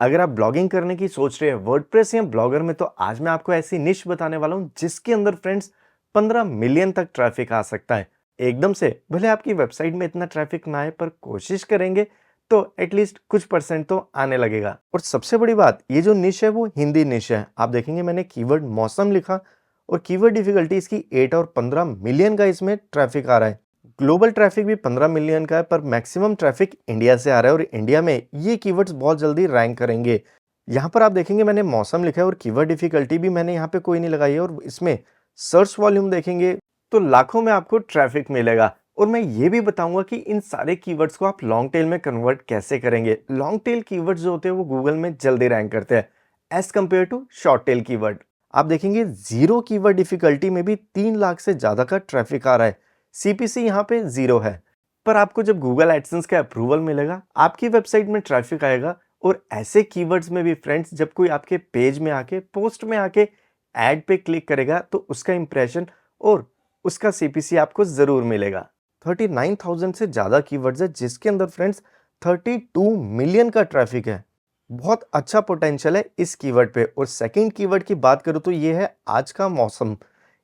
अगर आप ब्लॉगिंग करने की सोच रहे हैं वर्डप्रेस या ब्लॉगर में, तो आज मैं आपको ऐसी निश बताने वाला हूं जिसके अंदर फ्रेंड्स 15 मिलियन तक ट्रैफिक आ सकता है एकदम से। भले आपकी वेबसाइट में इतना ट्रैफिक ना आए, पर कोशिश करेंगे तो एटलीस्ट कुछ परसेंट तो आने लगेगा। और सबसे बड़ी बात, ये जो निश है वो हिंदी निश है। आप देखेंगे मैंने कीवर्ड मौसम लिखा और कीवर्ड डिफिकल्टी इसकी 8 और 15 मिलियन का इसमें ट्रैफिक आ रहा है। ग्लोबल ट्रैफिक भी 15 मिलियन का है, पर मैक्सिमम ट्रैफिक इंडिया से आ रहा है और इंडिया में ये कीवर्ड्स बहुत जल्दी रैंक करेंगे। यहाँ पर आप देखेंगे मैंने मौसम लिखा है और कीवर्ड डिफिकल्टी भी मैंने यहाँ पे कोई नहीं लगाई है, और इसमें सर्च वॉल्यूम देखेंगे तो लाखों में आपको ट्रैफिक मिलेगा। और मैं ये भी बताऊंगा कि इन सारे कीवर्ड्स को आप लॉन्ग टेल में कन्वर्ट कैसे करेंगे। लॉन्ग टेल कीवर्ड्स जो होते हैं वो गूगल में जल्दी रैंक करते हैं as compared to short tail keyword. आप देखेंगे जीरो कीवर्ड डिफिकल्टी में भी 3 लाख से ज्यादा का ट्रैफिक आ रहा है। सीपीसी यहाँ पे 0 है, पर आपको जब गूगल एडसेंस का अप्रूवल मिलेगा, आपकी वेबसाइट में ट्रैफिक आएगा। और ऐसे कीवर्ड्स में भी फ्रेंड्स, जब कोई आपके पेज में आके, पोस्ट में आके ऐड पे क्लिक करेगा, तो उसका इंप्रेशन और उसका सीपीसी आपको जरूर मिलेगा। 39,000 से ज्यादा कीवर्ड्स है जिसके अंदर फ्रेंड्स 32 मिलियन का ट्रैफिक है। बहुत अच्छा पोटेंशियल है इस कीवर्ड पे। और सेकंड कीवर्ड की बात करूं तो ये है आज का मौसम।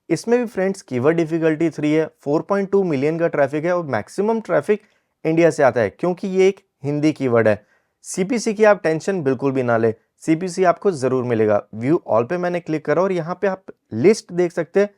इसमें भी फ्रेंड्स कीवर्ड डिफिकल्टी 3 है, 4.2 मिलियन का ट्रैफिक है और मैक्सिमम ट्रैफिक इंडिया से आता है क्योंकि ये एक हिंदी कीवर्ड है। सीपीसी की आप टेंशन बिल्कुल भी ना ले, सीपीसी आपको जरूर मिलेगा। व्यू ऑल पे मैंने क्लिक करा और यहाँ पे आप लिस्ट देख सकते हैं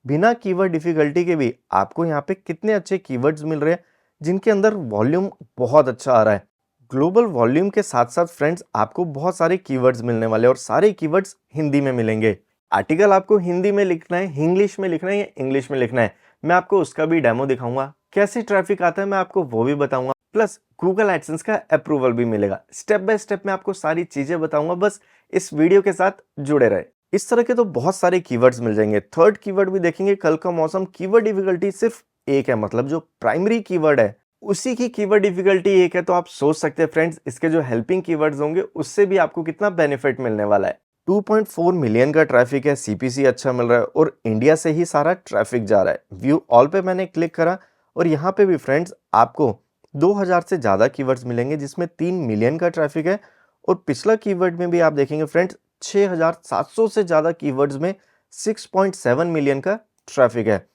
बिना कीवर्ड डिफिकल्टी के भी आपको यहाँ पे कितने अच्छे कीवर्ड्स मिल रहे हैं जिनके अंदर वॉल्यूम बहुत अच्छा आ रहा है। ग्लोबल वॉल्यूम के साथ साथ फ्रेंड्स आपको बहुत सारे कीवर्ड्स मिलने वाले हैं और सारे कीवर्ड्स हिंदी में मिलेंगे। आर्टिकल आपको हिंदी में लिखना है, इंग्लिश में लिखना है या इंग्लिश में लिखना है, मैं आपको उसका भी डेमो दिखाऊंगा। कैसे ट्रैफिक आता है मैं आपको वो भी बताऊंगा, प्लस गूगल एडसेंस का अप्रूवल भी मिलेगा। स्टेप बाय स्टेप मैं आपको सारी चीजें बताऊंगा, बस इस वीडियो के साथ जुड़े रहे। इस तरह के तो बहुत सारे कीवर्ड्स मिल जाएंगे। थर्ड कीवर्ड भी देखेंगे, कल का मौसम। कीवर्ड डिफिकल्टी सिर्फ एक है, मतलब जो प्राइमरी कीवर्ड है उसी की कीवर्ड डिफिकल्टी एक है। तो आप सोच सकते हैं फ्रेंड्स, इसके जो हेल्पिंग कीवर्ड्स होंगे उससे भी आपको कितना बेनिफिट मिलने वाला है। 2.4 मिलियन का ट्रैफिक है, सीपीसी अच्छा मिल रहा है और इंडिया से ही सारा ट्रैफिक जा रहा है। व्यू ऑल पे मैंने क्लिक करा और यहाँ पे भी फ्रेंड्स आपको 2000 से ज्यादा कीवर्ड्स मिलेंगे जिसमें 3 मिलियन का ट्रैफिक है। और पिछला कीवर्ड में भी आप देखेंगे फ्रेंड्स 6700 से ज्यादा कीवर्ड्स में 6.7 मिलियन का ट्रैफिक है।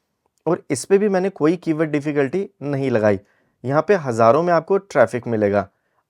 और इस पे भी मैंने कोई कीवर्ड डिफिकल्टी नहीं लगाई। यहाँ पे हजारों में आपको ट्रैफिक मिलेगा।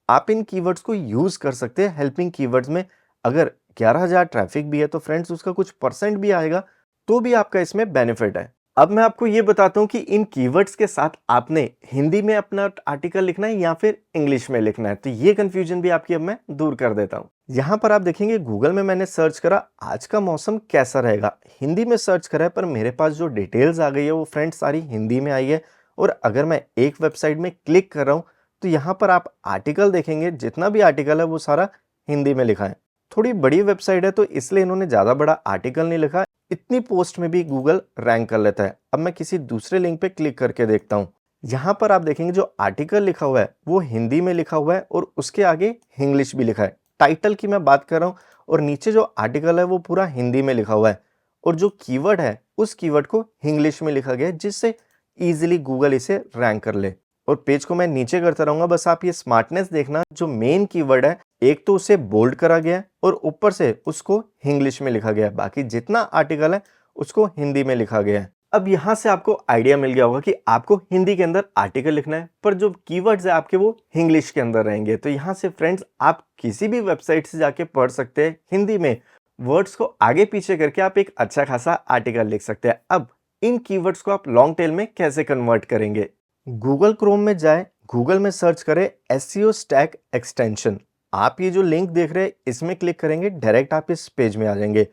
आप इन कीवर्ड्स को यूज कर सकते हैं हेल्पिंग कीवर्ड्स में। अगर 11,000 ट्रैफिक भी है तो फ्रेंड्स उसका कुछ परसेंट भी आएगा तो भी आपका इसमें बेनिफिट है। अब मैं आपको ये बताता हूँ कि इन कीवर्ड्स के साथ आपने हिंदी में अपना आर्टिकल लिखना है या फिर इंग्लिश में लिखना है, तो ये कंफ्यूजन भी आपकी अब मैं दूर कर देता हूँ। यहाँ पर आप देखेंगे गूगल में मैंने सर्च करा आज का मौसम कैसा रहेगा, हिंदी में सर्च करा है, पर मेरे पास जो डिटेल्स आ गई है वो फ्रेंड्स सारी हिंदी में आई है। और अगर मैं एक वेबसाइट में क्लिक कर रहा हूँ तो यहाँ पर आप आर्टिकल देखेंगे, जितना भी आर्टिकल है वो सारा हिंदी में लिखा है। थोड़ी बड़ी वेबसाइट है तो इसलिए इन्होंने ज्यादा बड़ा आर्टिकल नहीं लिखा, इतनी पोस्ट में भी गूगल रैंक कर लेता है। अब मैं किसी दूसरे लिंक पे क्लिक करके देखता हूँ। यहाँ पर आप देखेंगे जो आर्टिकल लिखा हुआ है वो हिंदी में लिखा हुआ है और उसके आगे इंग्लिश भी लिखा है। टाइटल की मैं बात कर रहा हूँ और नीचे जो आर्टिकल है वो पूरा हिंदी में लिखा हुआ है और जो कीवर्ड है उस कीवर्ड को इंग्लिश में लिखा गया है, जिससे इजीली गूगल इसे रैंक कर ले। और पेज को मैं नीचे करता रहूंगा, बस आप ये स्मार्टनेस देखना, जो मेन कीवर्ड है एक तो उसे बोल्ड करा गया है और ऊपर से उसको इंग्लिश में लिखा गया है, बाकी जितना आर्टिकल है उसको हिंदी में लिखा गया है। अब यहां से आपको आइडिया मिल गया होगा कि आपको हिंदी के अंदर आर्टिकल लिखना है, पर जो कीवर्ड्स है आपके वो इंग्लिश के अंदर रहेंगे। तो यहां से फ्रेंड्स आप किसी भी वेबसाइट से जाके पढ़ सकते हैं हिंदी में, वर्ड्स को आगे पीछे करके आप एक अच्छा खासा आर्टिकल लिख सकते हैं। अब इन कीवर्ड्स को आप लॉन्ग टेल में कैसे कन्वर्ट करेंगे। गूगल क्रोम में जाए, गूगल में सर्च करें एसईओ स्टैक एक्सटेंशन। आप ये जो लिंक देख रहे हैं इसमें क्लिक करेंगे, डायरेक्ट आप इस पेज में आ जाएंगे।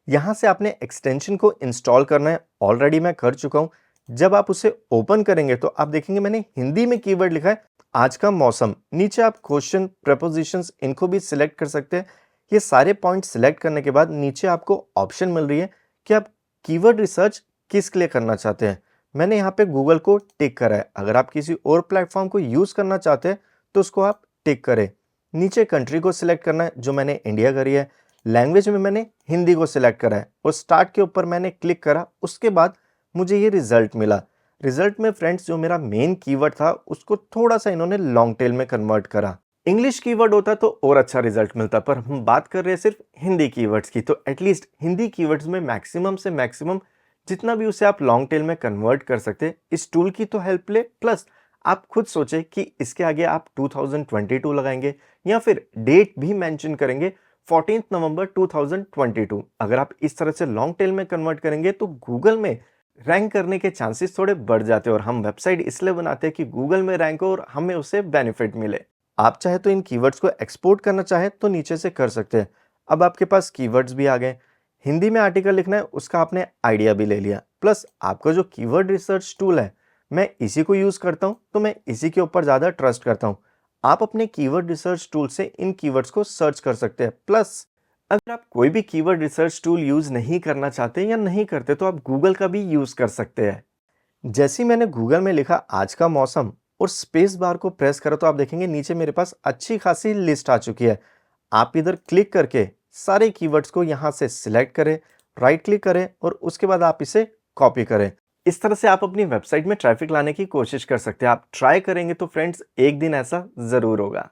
यहां से आपने एक्सटेंशन को इंस्टॉल करना है, ऑलरेडी मैं कर चुका हूं। जब आप उसे ओपन करेंगे तो आप देखेंगे मैंने हिंदी में कीवर्ड लिखा है आज का मौसम। नीचे आप क्वेश्चन, प्रपोजिशंस इनको भी सिलेक्ट कर सकते हैं। ये सारे पॉइंट सिलेक्ट करने के बाद नीचे आपको ऑप्शन मिल रही है कि आप कीवर्ड रिसर्च किसके लिए करना चाहते हैं। मैंने यहाँ पे गूगल को टिक करा है। अगर आप किसी और प्लेटफॉर्म को यूज करना चाहते हैं तो उसको आप टिक करें। नीचे कंट्री को सिलेक्ट करना है, जो मैंने इंडिया करी है। लैंग्वेज में मैंने हिंदी को सिलेक्ट करा है और स्टार्ट के ऊपर मैंने क्लिक करा। उसके बाद मुझे ये रिजल्ट मिला। रिजल्ट में फ्रेंड्स जो मेरा मेन कीवर्ड था उसको थोड़ा सा इन्होंने लॉन्ग टेल में कन्वर्ट करा। इंग्लिश कीवर्ड होता तो और अच्छा रिजल्ट मिलता, पर हम बात कर रहे हैं सिर्फ हिंदी कीवर्ड्स की, तो एटलीस्ट हिंदी कीवर्ड्स में मैक्सिमम से मैक्सिमम जितना भी उसे आप लॉन्ग टेल में कन्वर्ट कर सकते हैं, इस टूल की तो हेल्प ले। प्लस आप खुद सोचे कि इसके आगे आप 2022 लगाएंगे या फिर डेट भी मेंशन करेंगे 14 नवंबर 2022। अगर आप इस तरह से लॉन्ग टेल में कन्वर्ट करेंगे तो गूगल में रैंक करने के चांसेस थोड़े बढ़ जाते हैं, और हम वेबसाइट इसलिए बनाते हैं कि गूगल में रैंक हो और हमें उससे बेनिफिट मिले। आप चाहे तो इन कीवर्ड्स को एक्सपोर्ट करना चाहे तो नीचे से कर सकते हैं। अब आपके पास कीवर्ड्स भी आ गए, हिंदी में आर्टिकल लिखना है उसका आपने आइडिया भी ले लिया, प्लस आपका जो कीवर्ड रिसर्च टूल है मैं इसी को यूज करता हूं, तो मैं इसी के ऊपर ज्यादा ट्रस्ट करता हूं। आप अपने कीवर्ड रिसर्च टूल से इन कीवर्ड्स को सर्च कर सकते हैं। प्लस अगर आप कोई भी कीवर्ड रिसर्च टूल यूज नहीं करना चाहते या नहीं करते तो आप गूगल का भी यूज कर सकते हैं। जैसे ही मैंने गूगल में लिखा आज का मौसम और स्पेस बार को प्रेस करा तो आप देखेंगे नीचे मेरे पास अच्छी खासी लिस्ट आ चुकी है। आप इधर क्लिक करके सारे कीवर्ड्स को यहाँ से सिलेक्ट करें, राइट क्लिक करें और उसके बाद आप इसे कॉपी करें। इस तरह से आप अपनी वेबसाइट में ट्रैफिक लाने की कोशिश कर सकते हैं। आप ट्राई करेंगे तो फ्रेंड्स एक दिन ऐसा जरूर होगा।